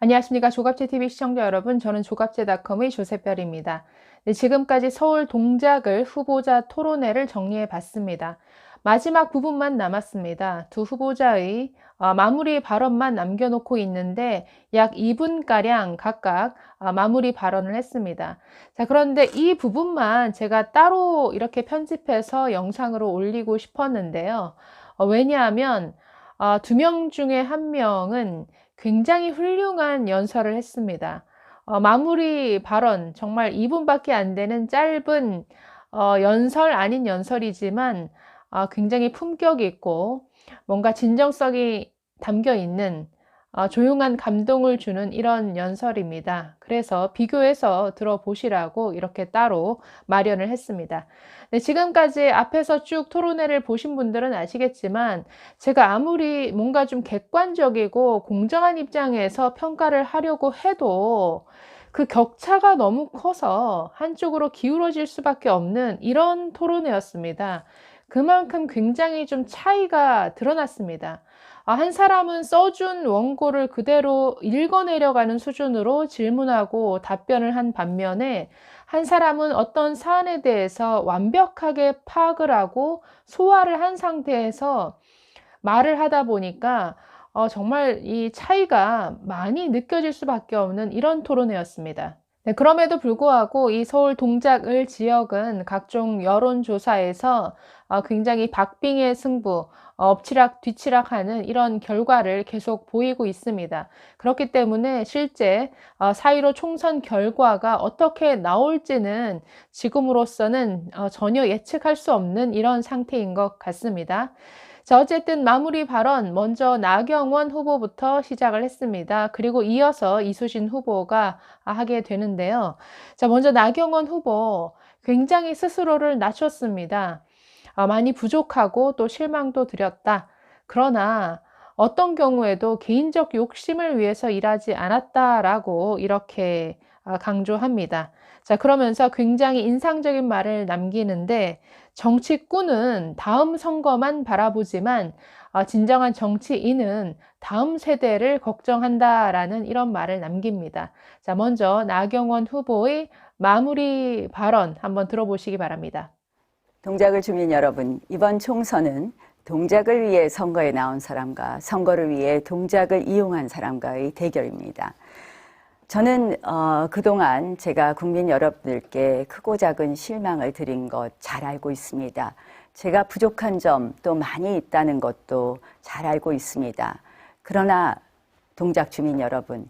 안녕하십니까. 조갑제TV 시청자 여러분. 저는 조갑제닷컴의 조세별입니다. 네, 지금까지 서울 동작을 후보자 토론회를 정리해 봤습니다. 마지막 부분만 남았습니다. 두 후보자의 마무리 발언만 남겨놓고 있는데 약 2분가량 각각 마무리 발언을 했습니다. 자, 그런데 이 부분만 제가 따로 이렇게 편집해서 영상으로 올리고 싶었는데요. 왜냐하면 두 명 중에 한 명은 굉장히 훌륭한 연설을 했습니다. 마무리 발언, 정말 2분밖에 안 되는 짧은 연설 아닌 연설이지만 굉장히 품격 있고 뭔가 진정성이 담겨 있는 조용한 감동을 주는 이런 연설입니다. 그래서 비교해서 들어보시라고 이렇게 따로 마련을 했습니다. 네, 지금까지 앞에서 쭉 토론회를 보신 분들은 아시겠지만 제가 아무리 뭔가 좀 객관적이고 공정한 입장에서 평가를 하려고 해도 그 격차가 너무 커서 한쪽으로 기울어질 수밖에 없는 이런 토론회였습니다. 그만큼 굉장히 좀 차이가 드러났습니다. 한 사람은 써준 원고를 그대로 읽어내려가는 수준으로 질문하고 답변을 한 반면에 한 사람은 어떤 사안에 대해서 완벽하게 파악을 하고 소화를 한 상태에서 말을 하다 보니까 정말 이 차이가 많이 느껴질 수밖에 없는 이런 토론회였습니다. 네, 그럼에도 불구하고 이 서울 동작을 지역은 각종 여론조사에서 굉장히 박빙의 승부, 엎치락 뒤치락하는 이런 결과를 계속 보이고 있습니다. 그렇기 때문에 실제 4.15 총선 결과가 어떻게 나올지는 지금으로서는 전혀 예측할 수 없는 이런 상태인 것 같습니다. 자, 어쨌든 마무리 발언 먼저 나경원 후보부터 시작을 했습니다. 그리고 이어서 이수진 후보가 하게 되는데요. 자, 먼저 나경원 후보 굉장히 스스로를 낮췄습니다. 많이 부족하고 또 실망도 드렸다. 그러나 어떤 경우에도 개인적 욕심을 위해서 일하지 않았다라고 이렇게 강조합니다. 자, 그러면서 굉장히 인상적인 말을 남기는데 정치꾼은 다음 선거만 바라보지만 진정한 정치인은 다음 세대를 걱정한다라는 이런 말을 남깁니다. 자, 먼저 나경원 후보의 마무리 발언 한번 들어보시기 바랍니다. 동작을 주민 여러분, 이번 총선은 동작을 위해 선거에 나온 사람과 선거를 위해 동작을 이용한 사람과의 대결입니다. 저는 그동안 제가 국민 여러분들께 크고 작은 실망을 드린 것 잘 알고 있습니다. 제가 부족한 점 또 많이 있다는 것도 잘 알고 있습니다. 그러나 동작 주민 여러분,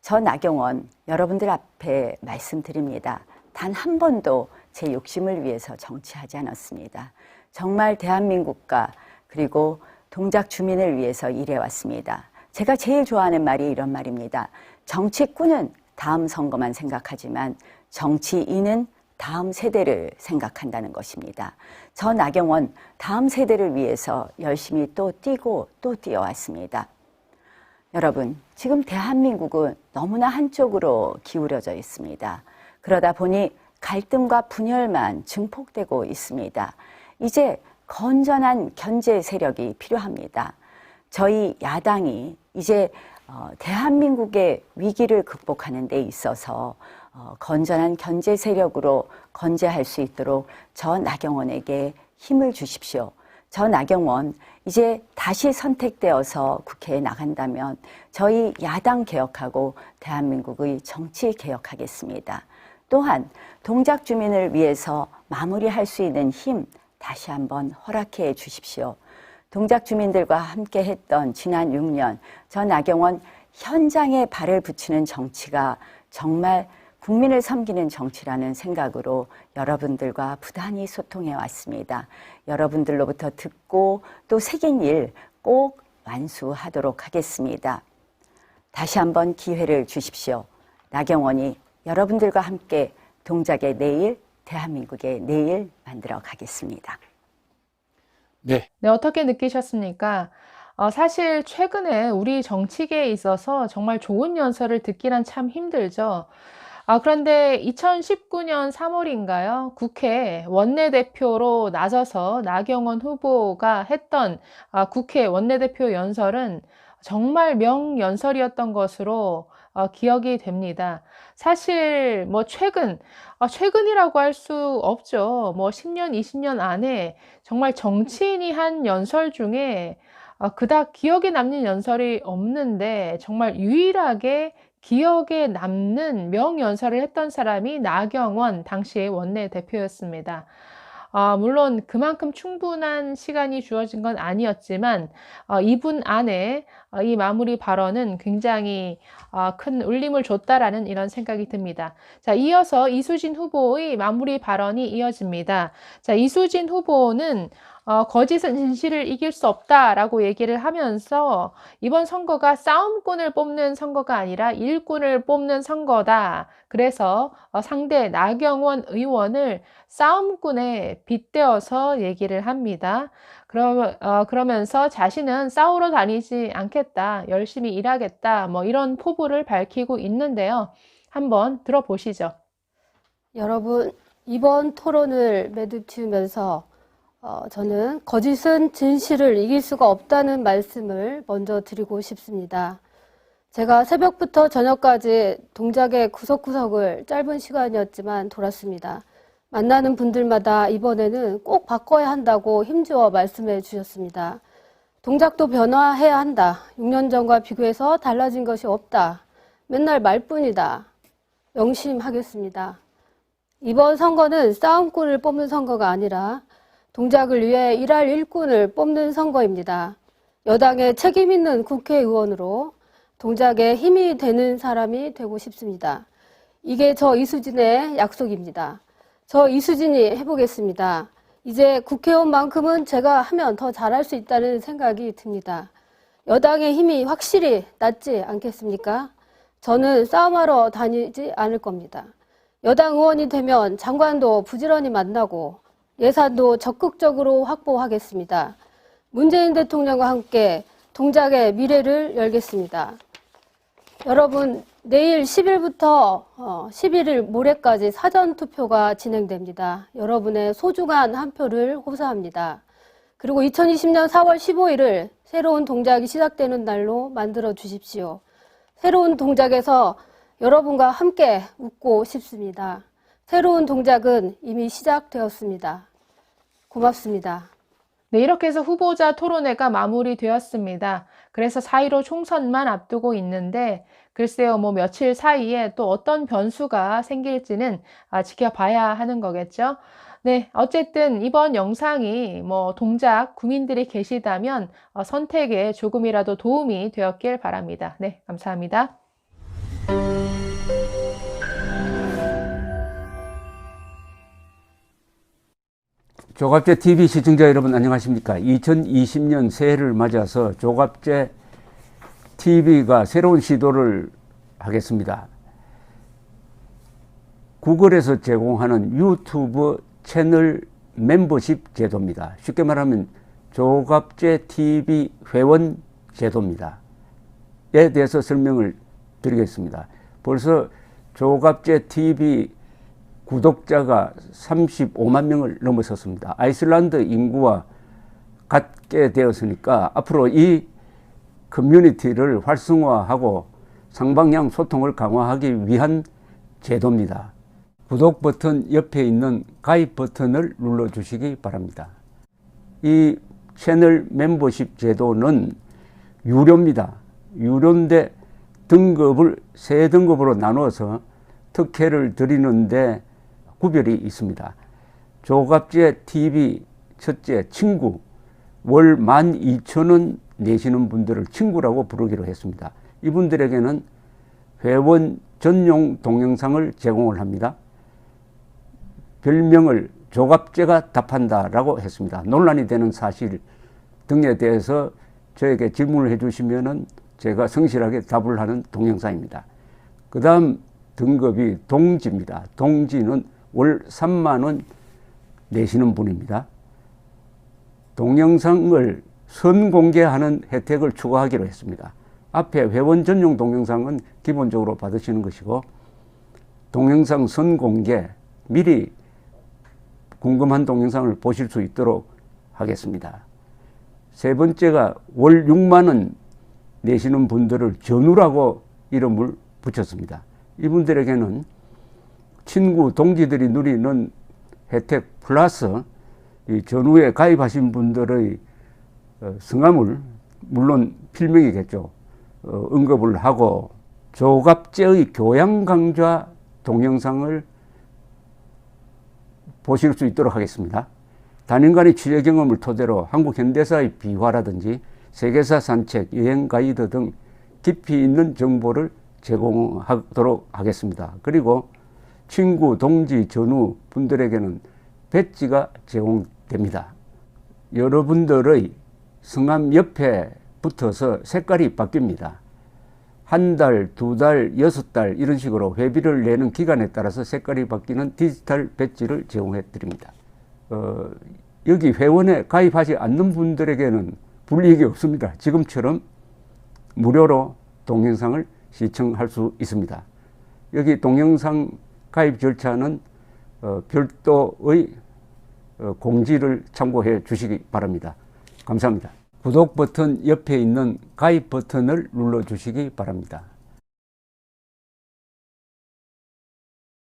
저 나경원 여러분들 앞에 말씀드립니다. 단 한 번도 제 욕심을 위해서 정치하지 않았습니다. 정말 대한민국과 그리고 동작 주민을 위해서 일해왔습니다. 제가 제일 좋아하는 말이 이런 말입니다. 정치꾼은 다음 선거만 생각하지만 정치인은 다음 세대를 생각한다는 것입니다. 저 나경원 다음 세대를 위해서 열심히 또 뛰고 또 뛰어왔습니다. 여러분, 지금 대한민국은 너무나 한쪽으로 기울어져 있습니다. 그러다 보니 갈등과 분열만 증폭되고 있습니다. 이제 건전한 견제 세력이 필요합니다. 저희 야당이 이제 대한민국의 위기를 극복하는 데 있어서 건전한 견제 세력으로 건재할 수 있도록 저 나경원에게 힘을 주십시오. 저 나경원 이제 다시 선택되어서 국회에 나간다면 저희 야당 개혁하고 대한민국의 정치 개혁하겠습니다. 또한 동작 주민을 위해서 마무리할 수 있는 힘 다시 한번 허락해 주십시오. 동작 주민들과 함께 했던 지난 6년 저 나경원 현장에 발을 붙이는 정치가 정말 국민을 섬기는 정치라는 생각으로 여러분들과 부단히 소통해 왔습니다. 여러분들로부터 듣고 또 새긴 일 꼭 완수하도록 하겠습니다. 다시 한번 기회를 주십시오. 나경원이 여러분들과 함께 동작의 내일, 대한민국의 내일 만들어 가겠습니다. 네, 어떻게 느끼셨습니까? 사실 최근에 우리 정치계에 있어서 정말 좋은 연설을 듣기란 참 힘들죠. 그런데 2019년 3월인가요? 국회 원내대표로 나서서 나경원 후보가 했던 국회 원내대표 연설은 정말 명연설이었던 것으로 기억이 됩니다. 사실 뭐 최근이라고 할 수 없죠. 뭐 10년, 20년 안에 정말 정치인이 한 연설 중에 그닥 기억에 남는 연설이 없는데 정말 유일하게 기억에 남는 명연설을 했던 사람이 나경원 당시의 원내대표였습니다. 물론 그만큼 충분한 시간이 주어진 건 아니었지만 2분 안에 이 마무리 발언은 굉장히 큰 울림을 줬다라는 이런 생각이 듭니다. 자, 이어서 이수진 후보의 마무리 발언이 이어집니다. 자, 이수진 후보는 거짓은 진실을 이길 수 없다라고 얘기를 하면서 이번 선거가 싸움꾼을 뽑는 선거가 아니라 일꾼을 뽑는 선거다. 그래서 상대 나경원 의원을 싸움꾼에 빗대어서 얘기를 합니다. 그러면서 자신은 싸우러 다니지 않겠다, 열심히 일하겠다, 뭐 이런 포부를 밝히고 있는데요. 한번 들어보시죠. 여러분, 이번 토론을 매듭지으면서 저는 거짓은 진실을 이길 수가 없다는 말씀을 먼저 드리고 싶습니다. 제가 새벽부터 저녁까지 동작의 구석구석을 짧은 시간이었지만 돌았습니다. 만나는 분들마다 이번에는 꼭 바꿔야 한다고 힘주어 말씀해 주셨습니다. 동작도 변화해야 한다. 6년 전과 비교해서 달라진 것이 없다. 맨날 말뿐이다. 명심하겠습니다. 이번 선거는 싸움꾼을 뽑는 선거가 아니라 동작을 위해 일할 일꾼을 뽑는 선거입니다. 여당의 책임 있는 국회의원으로 동작에 힘이 되는 사람이 되고 싶습니다. 이게 저 이수진의 약속입니다. 저 이수진이 해보겠습니다. 이제 국회의원만큼은 제가 하면 더 잘할 수 있다는 생각이 듭니다. 여당의 힘이 확실히 낫지 않겠습니까? 저는 싸움하러 다니지 않을 겁니다. 여당 의원이 되면 장관도 부지런히 만나고 예산도 적극적으로 확보하겠습니다. 문재인 대통령과 함께 동작의 미래를 열겠습니다. 여러분, 내일 10일부터 11일 모레까지 사전투표가 진행됩니다. 여러분의 소중한 한 표를 호소합니다. 그리고 2020년 4월 15일을 새로운 동작이 시작되는 날로 만들어 주십시오. 새로운 동작에서 여러분과 함께 웃고 싶습니다. 새로운 동작은 이미 시작되었습니다. 고맙습니다. 네, 이렇게 해서 후보자 토론회가 마무리되었습니다. 그래서 4.15 총선만 앞두고 있는데 글쎄요, 뭐 며칠 사이에 또 어떤 변수가 생길지는 지켜봐야 하는 거겠죠. 네, 어쨌든 이번 영상이 뭐 동작 국민들이 계시다면 선택에 조금이라도 도움이 되었길 바랍니다. 네, 감사합니다. 조갑제 TV 시청자 여러분 안녕하십니까? 2020년 새해를 맞아서 조갑제 TV가 새로운 시도를 하겠습니다. 구글에서 제공하는 유튜브 채널 멤버십 제도입니다. 쉽게 말하면 조갑제 TV 회원 제도입니다. 에 대해서 설명을 드리겠습니다. 벌써 조갑제 TV 구독자가 35만 명을 넘어섰습니다. 아이슬란드 인구와 같게 되었으니까 앞으로 이 커뮤니티를 활성화하고 상방향 소통을 강화하기 위한 제도입니다. 구독 버튼 옆에 있는 가입 버튼을 눌러주시기 바랍니다. 이 채널 멤버십 제도는 유료입니다. 유료인데 등급을 세 등급으로 나누어서 특혜를 드리는데 구별이 있습니다. 조갑제 TV 첫째 친구, 월 12,000원 내시는 분들을 친구라고 부르기로 했습니다. 이분들에게는 회원 전용 동영상을 제공을 합니다. 별명을 조갑제가 답한다라고 했습니다. 논란이 되는 사실 등에 대해서 저에게 질문을 해주시면은 제가 성실하게 답을 하는 동영상입니다. 그 다음 등급이 동지입니다. 동지는 월 3만 원 내시는 분입니다. 동영상을 선공개하는 혜택을 추가하기로 했습니다. 앞에 회원 전용 동영상은 기본적으로 받으시는 것이고 동영상 선공개, 미리 궁금한 동영상을 보실 수 있도록 하겠습니다. 세 번째가 월 6만 원 내시는 분들을 전우라고 이름을 붙였습니다. 이분들에게는 친구, 동지들이 누리는 혜택 플러스 이 전우에 가입하신 분들의 성함을 물론 필명이겠죠. 언급을 하고 조갑제의 교양 강좌 동영상을 보실 수 있도록 하겠습니다. 단연간의 취재 경험을 토대로 한국 현대사의 비화라든지 세계사 산책, 여행 가이드 등 깊이 있는 정보를 제공하도록 하겠습니다. 그리고 친구, 동지, 전우 분들에게는 배지가 제공됩니다. 여러분들의 성함 옆에 붙어서 색깔이 바뀝니다. 한 달, 두 달, 6달 이런 식으로 회비를 내는 기간에 따라서 색깔이 바뀌는 디지털 배지를 제공해 드립니다. 여기 회원에 가입하지 않는 분들에게는 불이익이 없습니다. 지금처럼 무료로 동영상을 시청할 수 있습니다. 여기 동영상 가입 절차는 별도의 공지를 참고해 주시기 바랍니다. 감사합니다. 구독 버튼 옆에 있는 가입 버튼을 눌러 주시기 바랍니다.